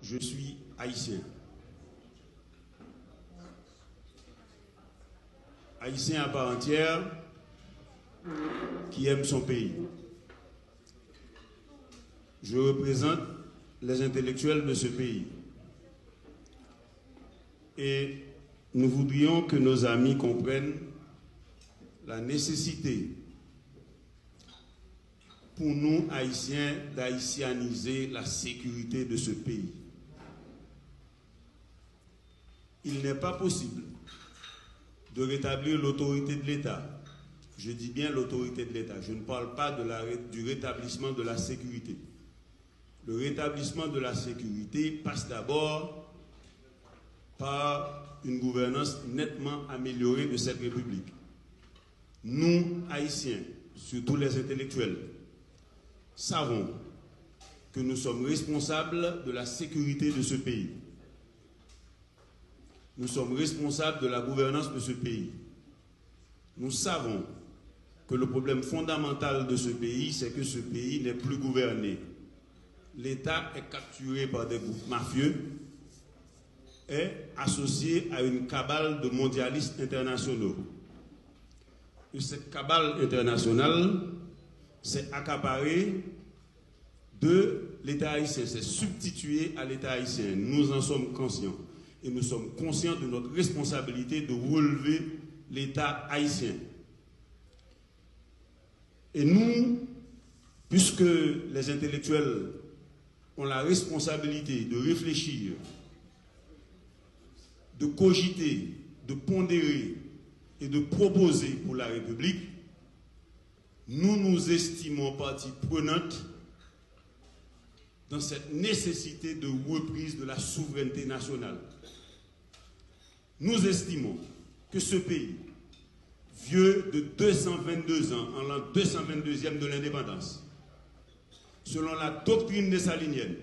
je suis haïtien. Haïtien à part entière qui aime son pays. Je représente les intellectuels de ce pays. Et nous voudrions que nos amis comprennent la nécessité pour nous, Haïtiens, d'haïtianiser la sécurité de ce pays. Il n'est pas possible de rétablir l'autorité de l'État. Je dis bien l'autorité de l'État. Je ne parle pas du rétablissement de la sécurité. Le rétablissement de la sécurité passe d'abord par une gouvernance nettement améliorée de cette République. Nous, Haïtiens, surtout les intellectuels, savons que nous sommes responsables de la sécurité de ce pays. Nous sommes responsables de la gouvernance de ce pays. Nous savons que le problème fondamental de ce pays, c'est que ce pays n'est plus gouverné. L'État est capturé par des groupes mafieux et associé à une cabale de mondialistes internationaux. Et cette cabale internationale s'est accaparée de l'État haïtien, s'est substituée à l'État haïtien. Nous en sommes conscients. Et nous sommes conscients de notre responsabilité de relever l'État haïtien. Et nous, puisque les intellectuels ont la responsabilité de réfléchir, de cogiter, de pondérer et de proposer pour la République, nous nous estimons partie prenante dans cette nécessité de reprise de la souveraineté nationale. Nous estimons que ce pays, vieux de 222 ans, en l'an 222e de l'indépendance, selon la doctrine dessalinienne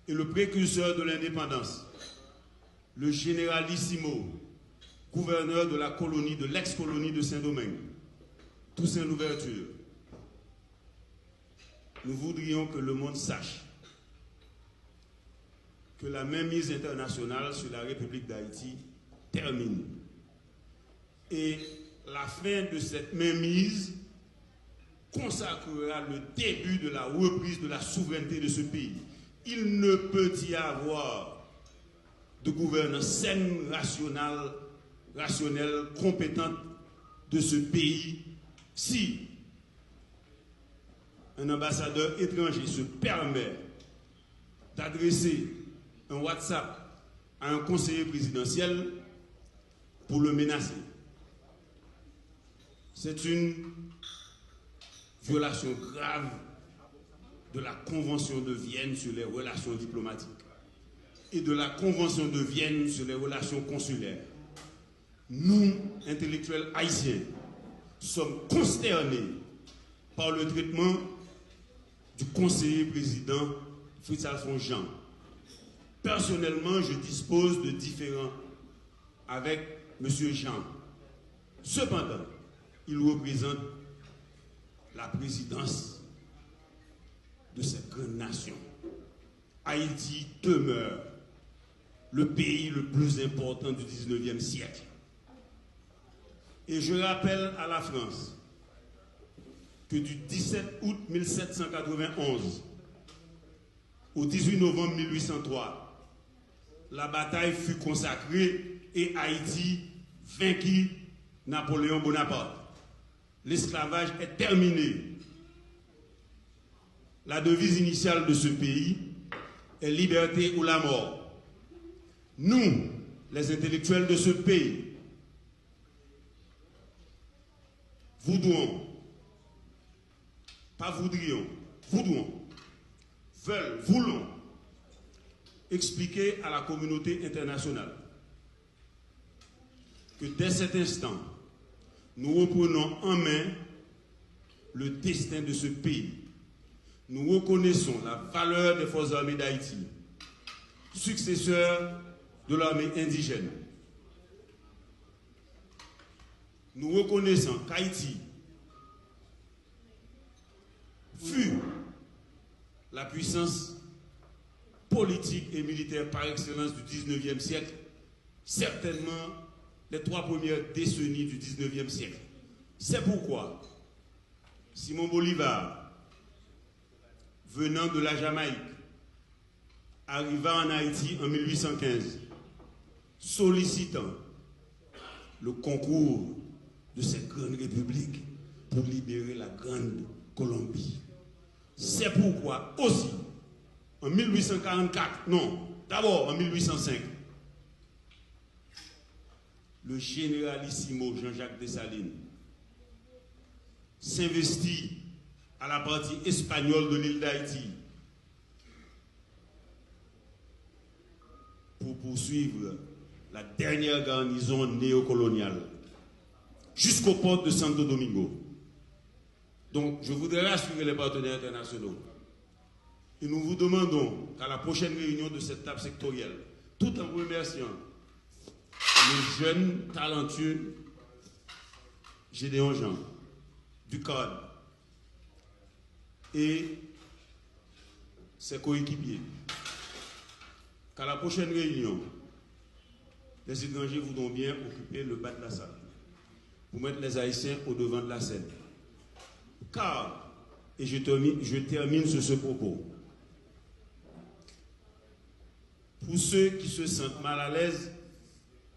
et le précurseur de l'indépendance, le généralissimo, gouverneur de la colonie, de l'ex-colonie de Saint-Domingue, Toussaint Louverture, nous voudrions que le monde sache que la mainmise internationale sur la République d'Haïti termine. Et la fin de cette mainmise consacrera le début de la reprise de la souveraineté de ce pays. Il ne peut y avoir de gouvernance saine, rationnelle, compétente de ce pays si un ambassadeur étranger se permet d'adresser un WhatsApp à un conseiller présidentiel pour le menacer. C'est une violation grave de la Convention de Vienne sur les relations diplomatiques et de la Convention de Vienne sur les relations consulaires. Nous, intellectuels haïtiens, sommes consternés par le traitement du conseiller président Fritz-Alphonse Jean. Personnellement, je dispose de différends avec M. Jean. Cependant, il représente la présidence de cette grande nation. Haïti demeure le pays le plus important du 19e siècle. Et je rappelle à la France que du 17 août 1791 au 18 novembre 1803, la bataille fut consacrée et Haïti vainquit Napoléon Bonaparte. L'esclavage est terminé. La devise initiale de ce pays est liberté ou la mort. Nous, les intellectuels de ce pays, voudrions, voulons expliquer à la communauté internationale que dès cet instant, nous reprenons en main le destin de ce pays. Nous reconnaissons la valeur des forces armées d'Haïti, successeurs de l'armée indigène. Nous reconnaissons qu'Haïti fut la puissance politique et militaire par excellence du 19e siècle, certainement les 3 premières décennies du 19e siècle. C'est pourquoi Simon Bolivar, venant de la Jamaïque, arriva en Haïti en 1815, sollicitant le concours de cette grande république pour libérer la grande Colombie. C'est pourquoi aussi, en 1844, non, d'abord en 1805, le généralissimo Jean-Jacques Dessalines s'investit à la partie espagnole de l'île d'Haïti pour poursuivre la dernière garnison néocoloniale jusqu'aux portes de Santo Domingo. Donc, je voudrais rassurer les partenaires internationaux. Et nous vous demandons qu'à la prochaine réunion de cette table sectorielle, tout en remerciant le jeune, talentueux Gédéon Jean, du CAD, et ses coéquipiers, qu'à la prochaine réunion, les étrangers voudront bien occuper le bas de la salle pour mettre les Haïtiens au devant de la scène. Car, et je termine sur ce propos, pour ceux qui se sentent mal à l'aise,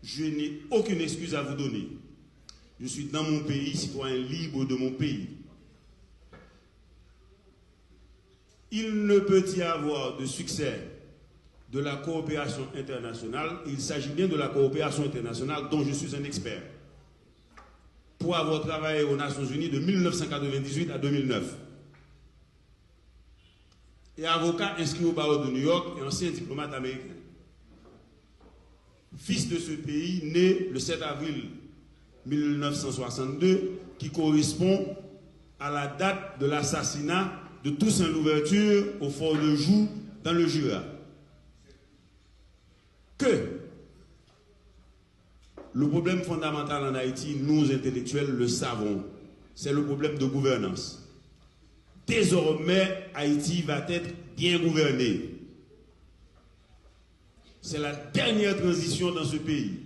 je n'ai aucune excuse à vous donner. Je suis dans mon pays, citoyen libre de mon pays. Il ne peut y avoir de succès de la coopération internationale, il s'agit bien de la coopération internationale dont je suis un expert, pour avoir travaillé aux Nations Unies de 1998 à 2009. Et avocat inscrit au barreau de New York et ancien diplomate américain. Fils de ce pays, né le 7 avril 1962, qui correspond à la date de l'assassinat de Toussaint Louverture au fort de Joux dans le Jura. Que le problème fondamental en Haïti, nous intellectuels le savons, c'est le problème de gouvernance. Désormais, Haïti va être bien gouverné. C'est la dernière transition dans ce pays.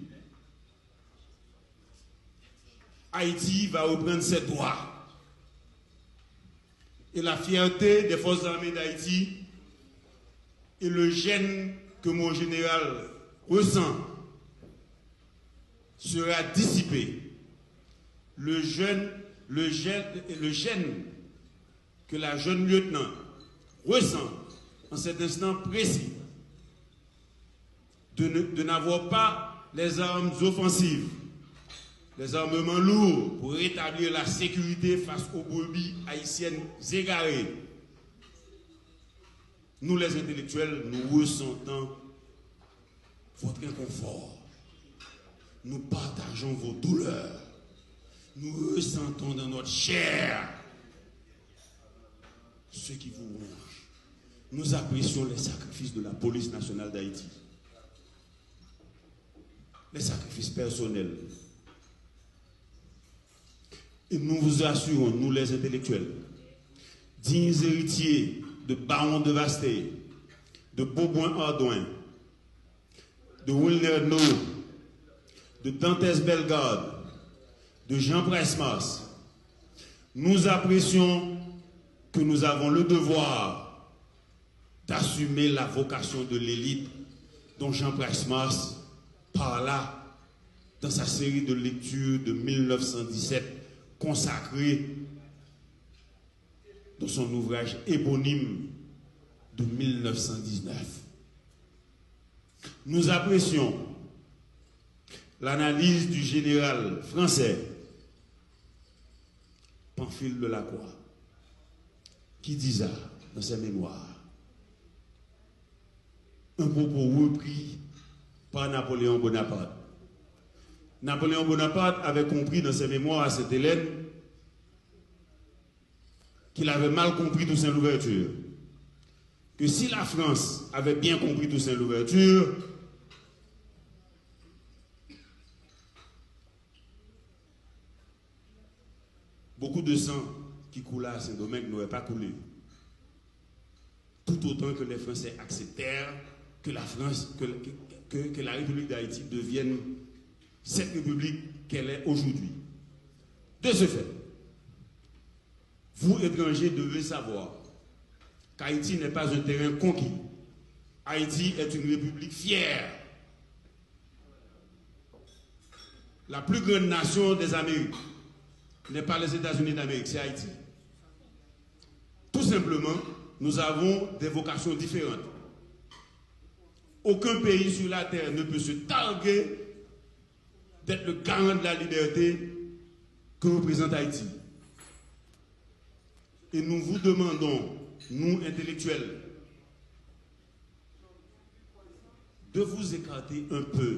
Haïti va reprendre ses droits. Et la fierté des forces armées d'Haïti et le gêne que mon général ressent sera dissipé. Le gêne que la jeune lieutenant ressent en cet instant précis de n'avoir pas les armes offensives, les armements lourds pour rétablir la sécurité face aux brebis haïtiennes égarées. Nous les intellectuels, nous ressentons votre inconfort. Nous partageons vos douleurs. Nous ressentons dans notre chair ce qui vous ronge. Nous apprécions les sacrifices de la police nationale d'Haïti. Les sacrifices personnels. Et nous vous assurons, nous les intellectuels, dignes héritiers de Baron de Vasté, de Beauboin-Ardouin, de Wilner No, de Dantès Bellegarde, de Jean Presmas, nous apprécions que nous avons le devoir d'assumer la vocation de l'élite dont Jean Presmas parla dans sa série de lectures de 1917 consacrée dans son ouvrage éponyme de 1919. Nous apprécions l'analyse du général français Pamphile de la Croix, qui disait dans ses mémoires un propos repris par Napoléon Bonaparte. Napoléon Bonaparte avait compris dans ses mémoires à Sainte-Hélène qu'il avait mal compris Toussaint Louverture. Que si la France avait bien compris Toussaint Louverture, beaucoup de sang qui coulait à Saint-Domingue n'aurait pas coulé. Tout autant que les Français acceptèrent que la France, que la République d'Haïti devienne cette République qu'elle est aujourd'hui. De ce fait, vous, étrangers, devez savoir qu'Haïti n'est pas un terrain conquis. Haïti est une république fière. La plus grande nation des Amériques n'est pas les États-Unis d'Amérique, c'est Haïti. Tout simplement, nous avons des vocations différentes. Aucun pays sur la terre ne peut se targuer d'être le garant de la liberté que représente Haïti. Et nous vous demandons, nous intellectuels, de vous écarter un peu.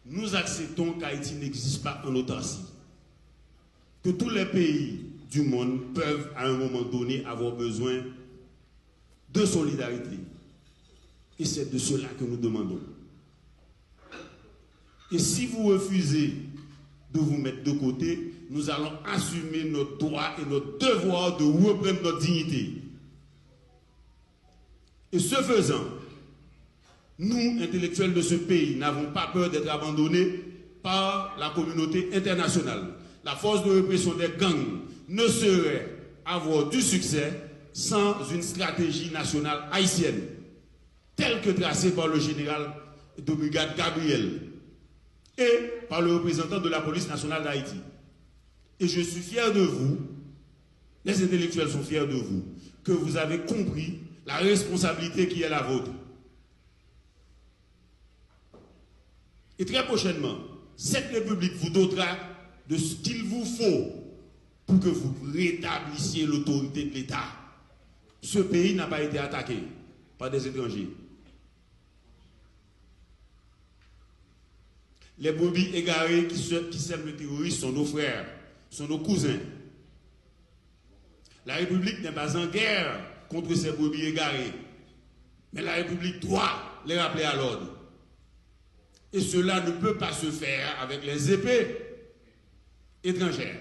Nous acceptons qu'Haïti n'existe pas en autarcie. Que tous les pays du monde peuvent à un moment donné avoir besoin de solidarité. Et c'est de cela que nous demandons. Et si vous refusez de vous mettre de côté, nous allons assumer notre droit et notre devoir de reprendre notre dignité. Et ce faisant, nous, intellectuels de ce pays, n'avons pas peur d'être abandonnés par la communauté internationale. La force de répression des gangs ne saurait avoir du succès sans une stratégie nationale haïtienne, telle que tracée par le général de brigade Gabriel et par le représentant de la police nationale d'Haïti. Et je suis fier de vous, les intellectuels sont fiers de vous, que vous avez compris la responsabilité qui est la vôtre. Et très prochainement, cette République vous dotera de ce qu'il vous faut pour que vous rétablissiez l'autorité de l'État. Ce pays n'a pas été attaqué par des étrangers. Les brebis égarés qui sèment le terrorisme sont nos frères, sont nos cousins. La République n'est pas en guerre contre ces brebis égarés, mais la République doit les rappeler à l'ordre. Et cela ne peut pas se faire avec les épées étrangères.